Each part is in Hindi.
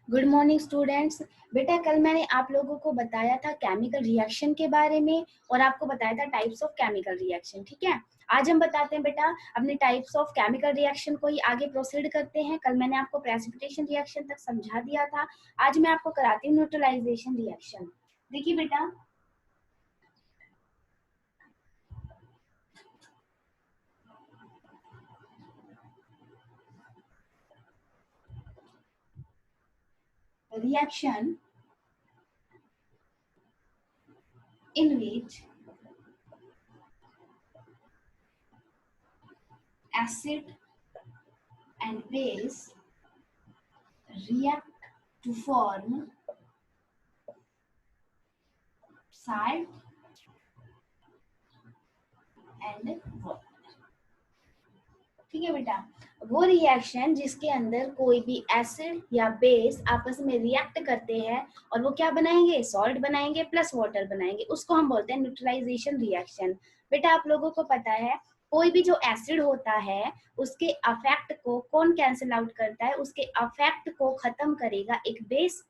Good morning students. बेटा कल मैंने आप लोगों को बताया था केमिकल रिएक्शन के बारे में और आपको बताया था टाइप्स ऑफ केमिकल रिएक्शन। ठीक है, आज हम बताते हैं बेटा अपने टाइप्स ऑफ केमिकल रिएक्शन को ही आगे प्रोसीड करते हैं। कल मैंने आपको प्रेसिपिटेशन रिएक्शन तक समझा दिया था, आज मैं आपको कराती हूँ न्यूट्रलाइजेशन रिएक्शन। देखिए बेटा, reaction in which acid and base react to form salt and water। ठीक है बेटा, वो रिएक्शन जिसके अंदर कोई भी एसिड या बेस आपस में रिएक्ट करते हैं और वो क्या बनाएंगे, सॉल्ट बनाएंगे प्लस वाटर बनाएंगे, उसको हम बोलते हैं न्यूट्रलाइजेशन रिएक्शन। बेटा आप लोगों को पता है कोई भी जो एसिड होता है उसके अफेक्ट को कौन कैंसिल आउट करता है, उसके अफेक्ट को खत्म करेगा एक बेस,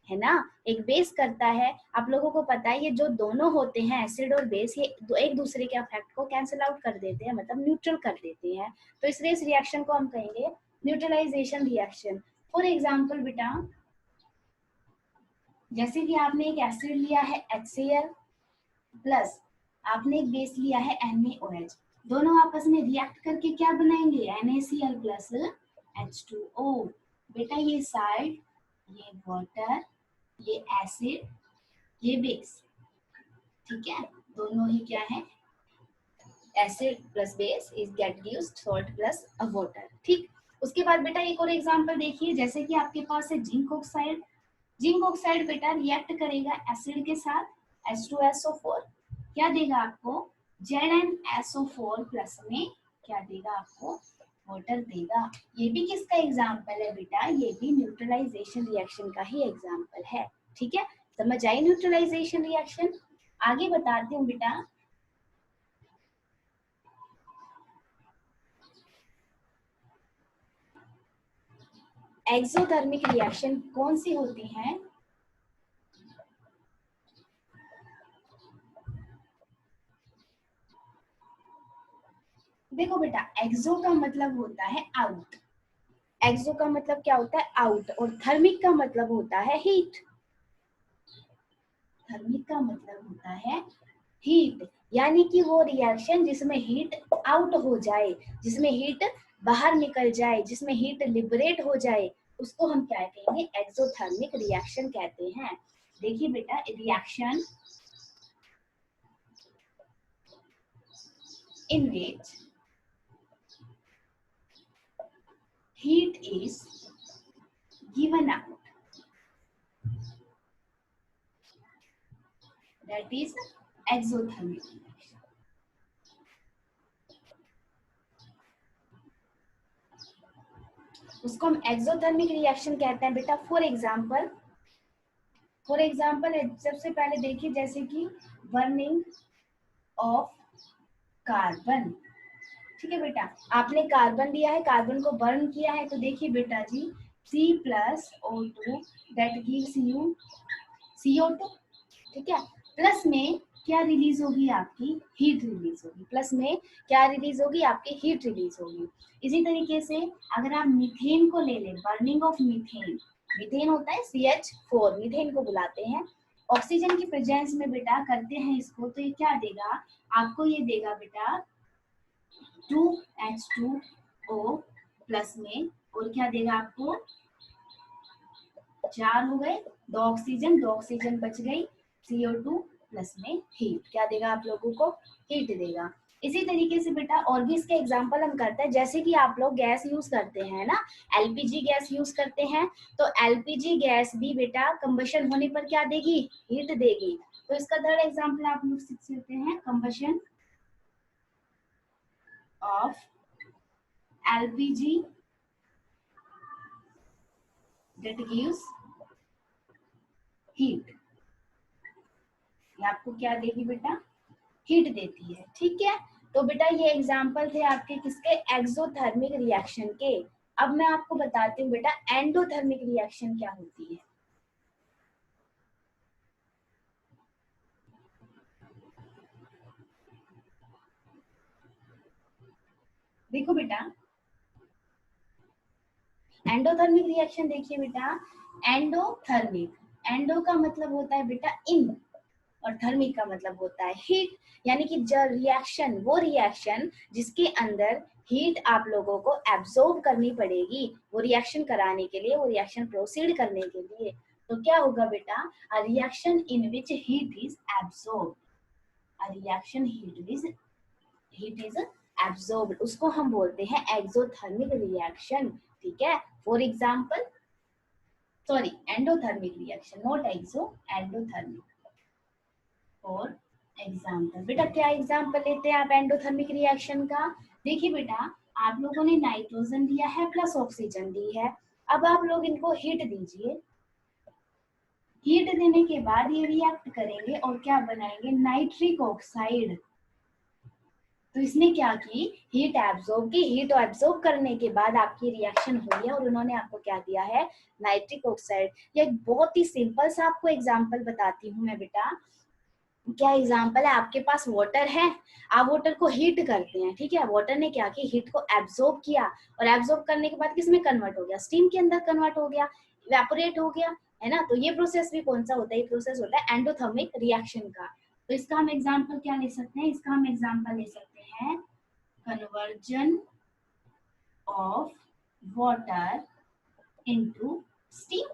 है ना, एक बेस करता है। आप लोगों को पता है ये जो दोनों होते हैं एसिड और बेस, ये एक दूसरे के इफेक्ट को कैंसिल आउट कर देते हैं, मतलब न्यूट्रल कर देते हैं। तो इसलिए इस रिएक्शन को हम कहेंगे न्यूट्रलाइजेशन रिएक्शन। फॉर एग्जांपल बेटा, जैसे कि आपने एक एसिड लिया है HCl प्लस आपने एक बेस लिया है NaOH, दोनों आपस में रिएक्ट करके क्या बनाएंगे, NaCl प्लस H2O। बेटा ये साल्ट, ये वाटर, ये एसिड, ये बेस, ठीक है, दोनों ही क्या है, acid plus base is get gives salt plus water. ठीक, उसके बाद बेटा एक और एग्जांपल देखिए, जैसे कि आपके पास है जिंक ऑक्साइड। जिंक ऑक्साइड बेटा रिएक्ट करेगा एसिड के साथ H2SO4, क्या देगा आपको, ZnSO4 प्लस में क्या देगा आपको, वाटर देगा। ये भी किसका एग्जांपल है बेटा, ये भी न्यूट्रलाइजेशन रिएक्शन का ही एग्जांपल है। ठीक है, समझ आई न्यूट्रलाइजेशन रिएक्शन। आगे बताती हूँ बेटा, एक्सोथर्मिक रिएक्शन कौन सी होती हैं। देखो बेटा, एक्सो का मतलब होता है आउट, एक्सो का मतलब क्या होता है, आउट, और थर्मिक का मतलब होता है हीट। थर्मिक का मतलब होता है हीट, यानी कि वो रिएक्शन जिसमें हीट आउट हो जाए, जिसमें हीट बाहर निकल जाए, जिसमें हीट लिबरेट हो जाए, उसको हम क्या कहेंगे, एक्सोथर्मिक रिएक्शन कहते हैं। देखिए बेटा, reaction in which heat is given out, that is exothermic reaction। उसको हम एक्सोथर्मिक रिएक्शन कहते हैं बेटा। फॉर एग्जांपल सबसे पहले देखिए, जैसे कि बर्निंग ऑफ कार्बन। ठीक है बेटा, आपने कार्बन लिया है, कार्बन को बर्न किया है, तो देखिए बेटा जी C+O2 that gives you CO2। ठीक है, प्लस में क्या रिलीज होगी, आपकी हीट रिलीज होगी, प्लस में क्या रिलीज होगी, आपकी हीट रिलीज होगी। इसी तरीके से अगर आप मीथेन को ले लें, बर्निंग ऑफ मीथेन, मीथेन होता है CH4, मीथेन को बुलाते हैं, ऑक्सीजन की प्रेजेंस में बेटा करते हैं इसको, तो ये क्या देगा आपको, ये देगा बेटा 2H2O प्लस में, और क्या देगा आपको, 4 हो गए, दो ऑक्सीजन बच गई, CO2 प्लस में हीट, क्या देगा आप लोगों को, हीट देगा। इसी तरीके से बेटा और भी इसके एग्जांपल हम करते हैं, जैसे कि आप लोग गैस यूज करते हैं ना, LPG गैस यूज करते हैं, तो LPG गैस भी बेटा कंबशन होने पर क्या देगी, हीट देगी। तो इसका थर्ड एग्जांपल आप लोग सीख सकते हैं, combustion of LPG that gives heat, ये आपको क्या देगी बेटा, हीट देती है। ठीक है, तो बेटा ये एग्जांपल थे आपके किसके, एक्सोथर्मिक रिएक्शन के। अब मैं आपको बताती हूँ बेटा एंडोथर्मिक रिएक्शन क्या होती है। देखो बेटा एंडोथर्मिक रिएक्शन, देखिए बेटा एंडोथर्मिक, एंडो का मतलब होता है बेटा इन और थर्मिक का मतलब होता है हीट, यानी कि जो रिएक्शन, वो रिएक्शन जिसके अंदर हीट आप लोगों को एब्जॉर्ब करनी पड़ेगी वो रिएक्शन कराने के लिए, वो रिएक्शन प्रोसीड करने के लिए, तो क्या होगा बेटा, a reaction in which heat is absorb, a reaction heat is absorbed, उसको हम बोलते हैं एक्सोथर्मिक रिएक्शन। ठीक है, for example, sorry endothermic reaction, not exo, endothermic. For example बेटा क्या एग्जाम्पल लेते हैं आप एंडोथर्मिक रिएक्शन का। देखिए बेटा आप लोगों ने नाइट्रोजन दिया है प्लस ऑक्सीजन दी है, अब आप लोग इनको हीट दीजिए, हीट देने के बाद ये रिएक्ट करेंगे और क्या बनाएंगे, नाइट्रिक ऑक्साइड। तो इसने क्या की, हीट एब्जॉर्ब की, हीट एब्जॉर्ब करने के बाद आपकी रिएक्शन हुई है और उन्होंने आपको क्या दिया है, नाइट्रिक ऑक्साइड। ये एक बहुत ही सिंपल सा आपको एग्जांपल बताती हूँ मैं बेटा। क्या एग्जांपल है, आपके पास वाटर है, आप वाटर को हीट करते हैं, ठीक है, वाटर ने क्या किया, हीट को एब्जॉर्ब किया और एब्जॉर्ब करने के बाद किस में कन्वर्ट हो गया, स्टीम के अंदर कन्वर्ट हो गया, इवेपोरेट हो गया, है ना। तो ये प्रोसेस भी कौन सा होता है, ये प्रोसेस होता है एंडोथर्मिक रिएक्शन का। तो इसका हम एग्जांपल क्या ले सकते हैं, इसका हम एग्जांपल ले सकते हैं conversion of water into steam.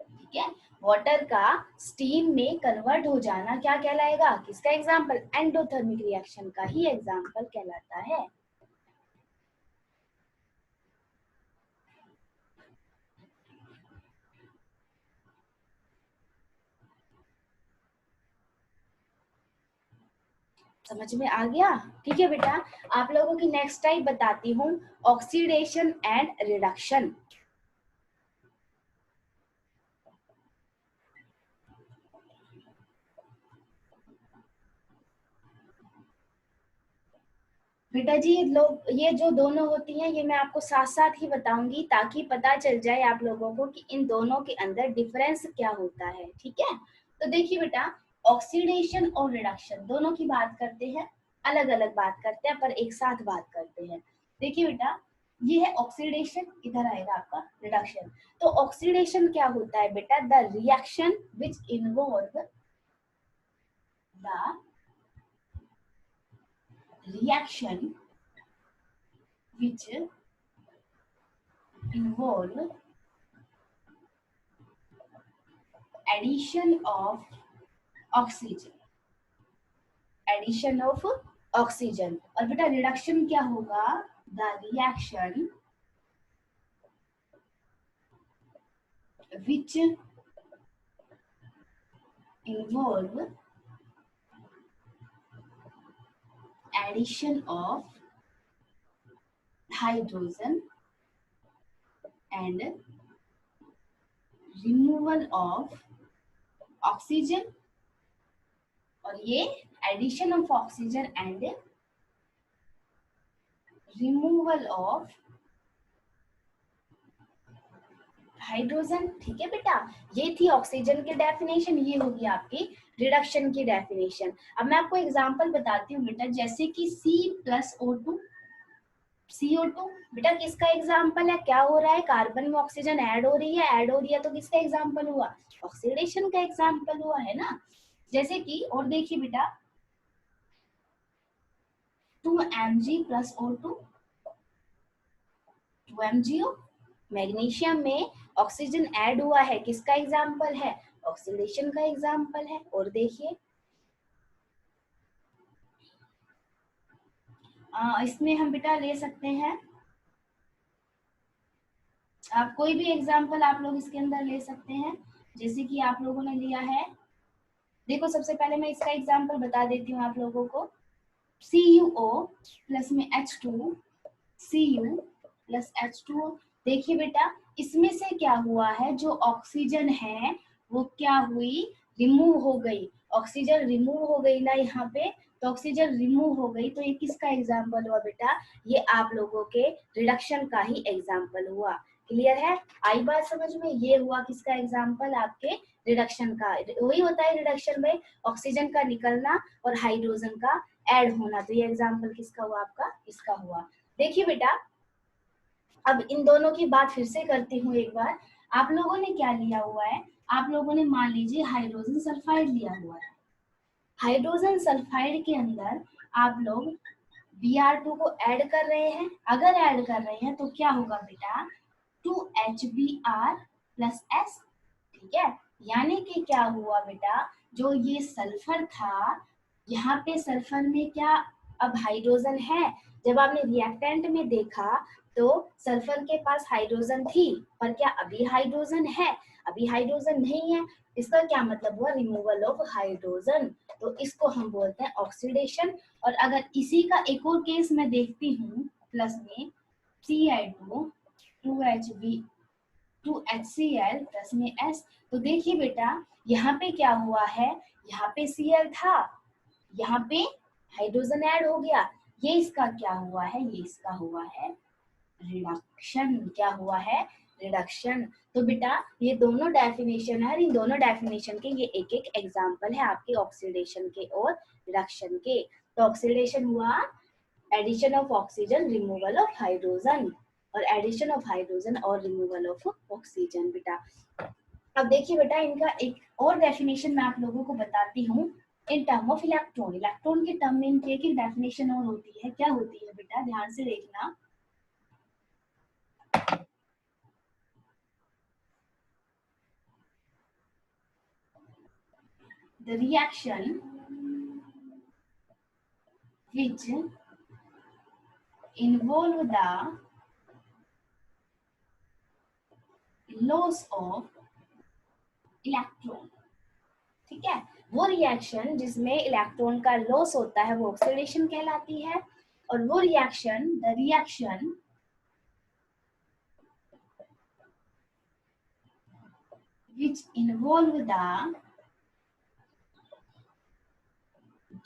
ठीक है, वाटर का स्टीम में कन्वर्ट हो जाना क्या कहलाएगा, किसका एग्जांपल, एंडोथर्मिक रिएक्शन का ही एग्जांपल कहलाता है। समझ में आ गया। ठीक है बेटा, आप लोगों की नेक्स्ट टाइप बताती हूँ, ऑक्सीडेशन एंड रिडक्शन। बेटा जी लोग ये जो दोनों होती हैं ये मैं आपको साथ साथ ही बताऊंगी ताकि पता चल जाए आप लोगों को कि इन दोनों के अंदर डिफरेंस क्या होता है। ठीक है, तो देखिए बेटा ऑक्सीडेशन और रिडक्शन दोनों की बात करते हैं, अलग अलग बात करते हैं पर एक साथ बात करते हैं। देखिए बेटा ये है ऑक्सीडेशन, इधर आएगा आपका रिडक्शन। तो ऑक्सीडेशन क्या होता है बेटा, the reaction which involve the reaction which involve addition of oxygen, addition of oxygen। और बेटा रिडक्शन क्या होगा, the reaction which involve addition of hydrogen and removal of oxygen। और ये addition of oxygen and removal of hydrogen. ठीक है बेटा, ये थी ऑक्सीजन की डेफिनेशन, ये होगी आपकी रिडक्शन की डेफिनेशन। अब मैं आपको एग्जांपल बताती हूँ बेटा, जैसे कि C+O2, CO2 बेटा किसका एग्जांपल है, क्या हो रहा है, कार्बन में ऑक्सीजन ऐड हो रही है, ऐड हो रही है, तो किसका एग्जांपल हुआ, ऑक्सीडेशन का एग्जांपल हुआ, है ना। जैसे कि और देखिए बेटा 2Mg+O2, 2MgO, मैग्नीशियम में ऑक्सीजन ऐड हुआ है, किसका एग्जाम्पल है, ऑक्सीडेशन का एग्जाम्पल है। और देखिए इसमें हम बेटा ले सकते हैं, आप कोई भी एग्जाम्पल आप लोग इसके अंदर ले सकते हैं, जैसे कि आप लोगों ने लिया है, देखो सबसे पहले मैं इसका एग्जाम्पल बता देती हूँ आप लोगों को, CuO प्लस में H2, Cu प्लस H2O। देखिए बेटा इसमें से क्या हुआ है, जो ऑक्सीजन है वो क्या हुई, रिमूव हो गई, ऑक्सीजन रिमूव हो गई ना यहाँ पे, तो ऑक्सीजन रिमूव हो गई, तो ये किसका एग्जाम्पल हुआ बेटा? ये आप लोगों के रिडक्शन का ही एग्जाम्पल हुआ। क्लियर है? आई बात समझ में? ये हुआ किसका एग्जाम्पल? आपके रिडक्शन का। वही होता है रिडक्शन में, ऑक्सीजन का निकलना और हाइड्रोजन का ऐड होना। तो ये एग्जाम्पल किसका हुआ? आपका इसका हुआ। देखिए बेटा, अब इन दोनों की बात फिर से करती हूँ एक बार। आप लोगों ने क्या लिया हुआ है? आप लोगों ने मान लीजिए हाइड्रोजन सल्फाइड लिया हुआ है। हाइड्रोजन सल्फाइड के अंदर आप लोग Br2 को ऐड कर रहे हैं। अगर ऐड कर रहे हैं तो क्या होगा बेटा? 2HBr plus S। ठीक है, यानी कि क्या हुआ बेटा? जो ये सल्फर था, यहाँ पे सल्फर में क्या अब हाइड्रोजन है? जब आपने रिएक्टेंट में देखा तो सल्फर के पास हाइड्रोजन थी, पर क्या अभी हाइड्रोजन है? अभी हाइड्रोजन नहीं है। इसका क्या मतलब हुआ? Removal of hydrogen. तो इसको हम बोलते हैं ऑक्सीडेशन। और अगर इसी का एक और केस मैं देखती हूँ प्लस में, Cl2 2HCl प्लस में S, तो देखिए बेटा यहाँ पे क्या हुआ है? यहाँ पे Cl था, यहाँ पे हाइड्रोजन ऐड हो गया। ये इसका क्या हुआ है? ये इसका हुआ है रिडक्शन। क्या हुआ है? रिडक्शन। तो बेटा ये दोनों डेफिनेशन है, इन दोनों डेफिनेशन के ये एक एक एग्जांपल है आपके ऑक्सीडेशन के और रिडक्शन के। तो ऑक्सीडेशन हुआ addition of oxygen, removal of hydrogen, और एडिशन ऑफ हाइड्रोजन और रिमूवल ऑफ ऑक्सीजन। बेटा अब देखिए बेटा, इनका एक और डेफिनेशन मैं आप लोगों को बताती हूँ in term of electron. Electron के टर्म में इनकी एक डेफिनेशन और होती है। क्या होती है बेटा? ध्यान से देखना। The reaction which involve the loss of electron। ठीक है, वो रिएक्शन जिसमें इलेक्ट्रॉन का लॉस होता है वो ऑक्सीडेशन कहलाती है। और वो reaction, the reaction which involve the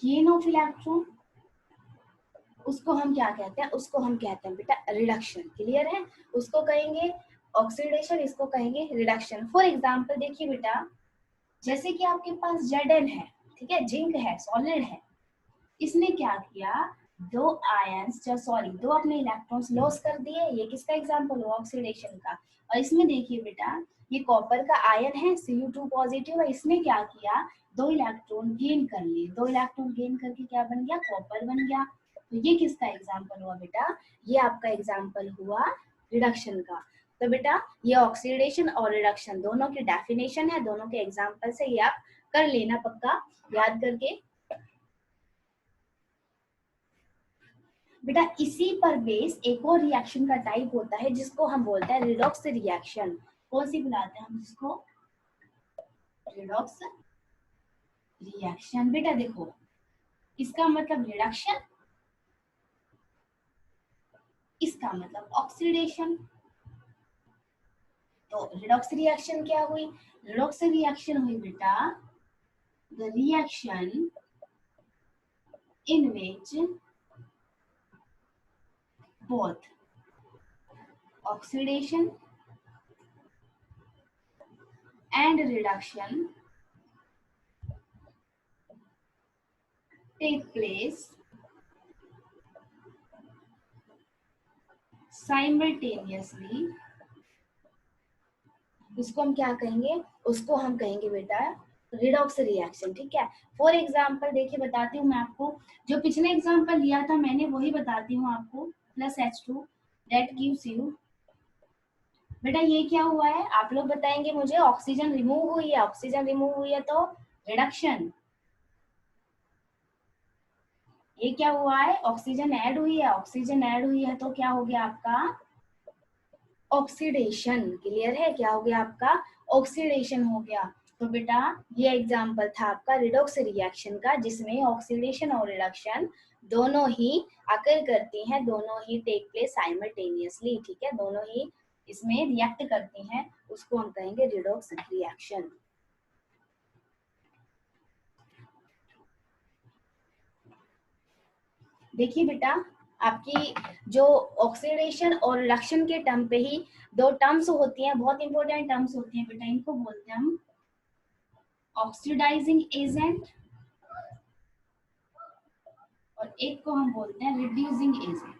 gain of electron, उसको हम क्या कहते हैं? उसको हम कहते हैं बेटा रिडक्शन। क्लियर है? उसको कहेंगे ऑक्सीडेशन, इसको कहेंगे रिडक्शन। फॉर एग्जाम्पल देखिए बेटा, जैसे कि आपके पास Zn है, ठीक है, जिंक है, सॉलिड है। इसने क्या किया? दो आयंस, सॉरी, दो अपने इलेक्ट्रॉन्स लॉस कर दिए। ये किसका एग्जांपल हुआ? ऑक्सीडेशन का। और इसमें देखिए बेटा, ये कॉपर का आयन है Cu2 पॉजिटिव, और इसने क्या किया? दो इलेक्ट्रॉन गेन कर लिए। दो इलेक्ट्रॉन गेन करके क्या बन गया? कॉपर बन गया। तो ये किसका एग्जाम्पल हुआ बेटा? ये आपका एग्जाम्पल हुआ रिडक्शन का। तो बेटा ये ऑक्सीडेशन और रिडक्शन दोनों की डेफिनेशन है, दोनों के एग्जाम्पल से ये आप कर लेना पक्का याद करके। बेटा इसी पर बेस एक और रिएक्शन का टाइप होता है जिसको हम बोलते हैं रिडॉक्स रिएक्शन। कौन सी बुलाते हैं हम इसको? Redox reaction. बेटा देखो, इसका मतलब रिडक्शन, इसका मतलब ऑक्सीडेशन। तो रिडॉक्स रिएक्शन क्या हुई? रिडॉक्स रिएक्शन हुई बेटा the reaction in which both oxidation and reduction take place simultaneously। उसको हम क्या कहेंगे? उसको हम कहेंगे बेटा रिडॉक्स रिएक्शन। ठीक है, फॉर एग्जाम्पल देखिए बताती हूँ मैं आपको, जो पिछले एग्जाम्पल लिया था मैंने वही बताती हूँ आपको। Plus H2 that gives you, बेटा ये क्या हुआ है? आप लोग बताएंगे मुझे। ऑक्सीजन रिमूव हुई है, ऑक्सीजन रिमूव हुई है तो रिडक्शन। ये क्या हुआ है? ऑक्सीजन ऐड हुई है, ऑक्सीजन ऐड हुई है तो क्या हो गया आपका? ऑक्सीडेशन। क्लियर है? क्या हो गया आपका? ऑक्सीडेशन हो गया। तो बेटा ये एग्जांपल था आपका रिडॉक्स रिएक्शन का, जिसमें ऑक्सीडेशन और रिडक्शन दोनों ही अकर करती हैं, दोनों ही टेक प्लेस साइमल्टेनियसली। ठीक है, दोनों ही इसमें रिएक्ट करती हैं, उसको हम कहेंगे रिडॉक्स रिएक्शन। देखिए बेटा, आपकी जो ऑक्सीडेशन और रिडक्शन के टर्म पे ही दो टर्म्स होती हैं, बहुत इंपॉर्टेंट टर्म्स होती हैं बेटा, इनको बोलते हैं हम ऑक्सीडाइजिंग एजेंट और एक को हम बोलते हैं रिड्यूसिंग एजेंट।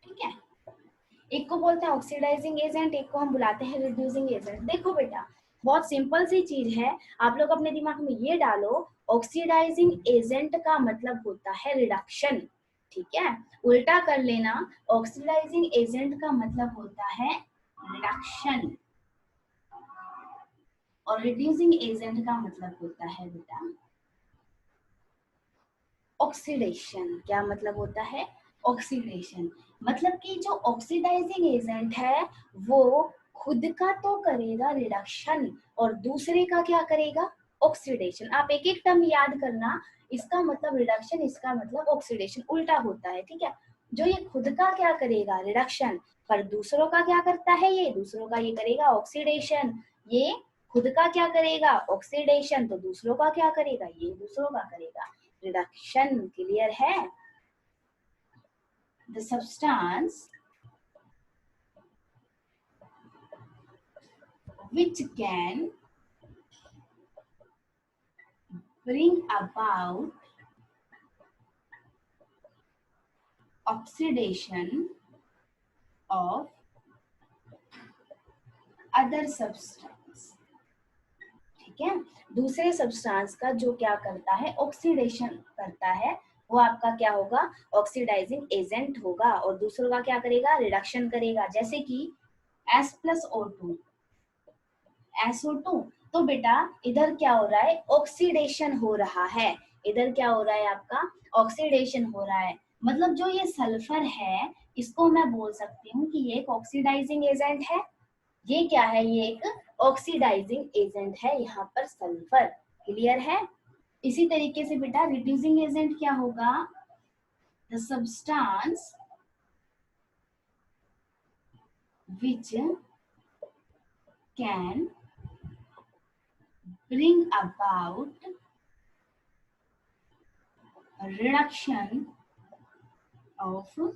ठीक है, एक को बोलते हैं ऑक्सीडाइजिंग एजेंट, एक को हम बुलाते हैं रिड्यूसिंग एजेंट। देखो बेटा, बहुत सिंपल सी चीज है, आप लोग अपने दिमाग में ये डालो, ऑक्सीडाइजिंग एजेंट का मतलब होता है रिडक्शन। ठीक है, उल्टा कर लेना, ऑक्सीडाइजिंग एजेंट का मतलब होता है रिडक्शन और रिड्यूसिंग एजेंट का मतलब होता है बेटा ऑक्सीडेशन। क्या मतलब होता है? ऑक्सीडेशन। मतलब कि जो ऑक्सीडाइजिंग एजेंट है वो खुद का तो करेगा रिडक्शन और दूसरे का क्या करेगा? ऑक्सीडेशन। आप एक एक टर्म याद करना, इसका मतलब रिडक्शन, इसका मतलब ऑक्सीडेशन, उल्टा होता है। ठीक है, जो ये खुद का क्या करेगा? रिडक्शन, पर दूसरों का क्या करता है? ये दूसरों का ये करेगा ऑक्सीडेशन। ये खुद का क्या करेगा? ऑक्सीडेशन, तो दूसरों का क्या करेगा? ये दूसरों का करेगा रिडक्शन। क्लियर है? The substance which can bring about oxidation of other substance। ठीक है, दूसरे सब्सटेंस का जो क्या करता है? ऑक्सीडेशन करता है, वो आपका क्या होगा? ऑक्सीडाइजिंग एजेंट होगा और दूसरों का क्या करेगा? रिडक्शन करेगा। जैसे कि S+O2, SO2, तो बेटा इधर क्या हो रहा है? ऑक्सीडेशन हो रहा है। इधर क्या हो रहा है आपका? ऑक्सीडेशन हो रहा है। मतलब जो ये सल्फर है, इसको मैं बोल सकती हूँ कि ये एक ऑक्सीडाइजिंग एजेंट है। ये क्या है? ये एक ऑक्सीडाइजिंग एजेंट है यहाँ पर सल्फर। क्लियर है? इसी तरीके से बेटा रिड्यूसिंग एजेंट क्या होगा? The substance which can bring about a reduction of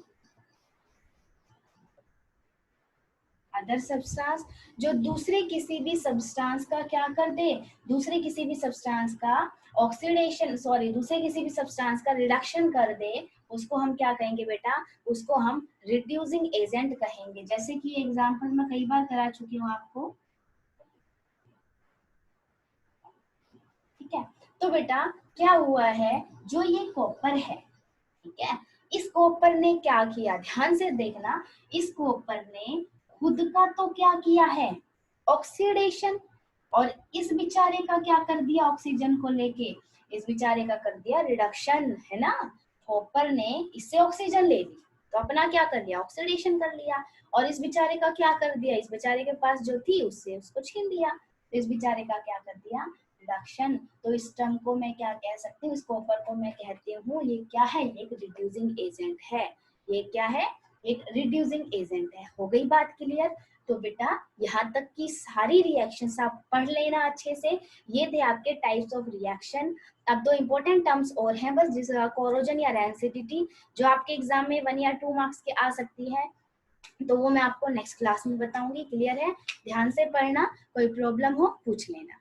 other substance, जो दूसरे किसी भी सब्सटेंस का क्या कर दे? दूसरे किसी भी सब्सटेंस का ऑक्सीडेशन, सॉरी, दूसरे किसी भी सब्सटेंस का रिडक्शन कर दे, उसको हम क्या कहेंगे बेटा? उसको हम रिड्यूसिंग एजेंट कहेंगे। जैसे कि एग्जांपल मैं कई बार करा चुकी हूँ आपको। ठीक है, तो बेटा क्या हुआ है? जो ये कॉपर है, ठीक है, इस कॉपर ने क्या किया? ध्यान से देखना, इस कॉपर ने खुद का तो क्या किया है? ऑक्सीडेशन। और इस बेचारे का क्या कर दिया? ऑक्सीजन को लेके इस बेचारे का कर दिया रिडक्शन, है ना? कॉपर ने इससे ऑक्सीजन ले ली तो अपना क्या कर लिया? ऑक्सीडेशन कर लिया। और इस बेचारे का क्या कर दिया? इस बेचारे के पास जो थी उससे उसको छीन लिया, तो इस बेचारे का क्या कर दिया? रिडक्शन। तो इस टर्म को मैं क्या कह सकती हूँ? इस कॉपर को मैं कहती हूँ ये क्या है? एक रिड्यूसिंग एजेंट है। ये क्या है? एक रिड्यूसिंग एजेंट है। हो गई बात क्लियर? तो बेटा यहाँ तक की सारी रिएक्शंस आप पढ़ लेना अच्छे से। ये थे आपके टाइप्स ऑफ रिएक्शन। अब दो इंपॉर्टेंट टर्म्स और हैं बस, जिस कोरोजन या रेंसिडिटी, जो आपके एग्जाम में 1 या 2 मार्क्स के आ सकती है, तो वो मैं आपको नेक्स्ट क्लास में बताऊंगी। क्लियर है? ध्यान से पढ़ना, कोई प्रॉब्लम हो पूछ लेना।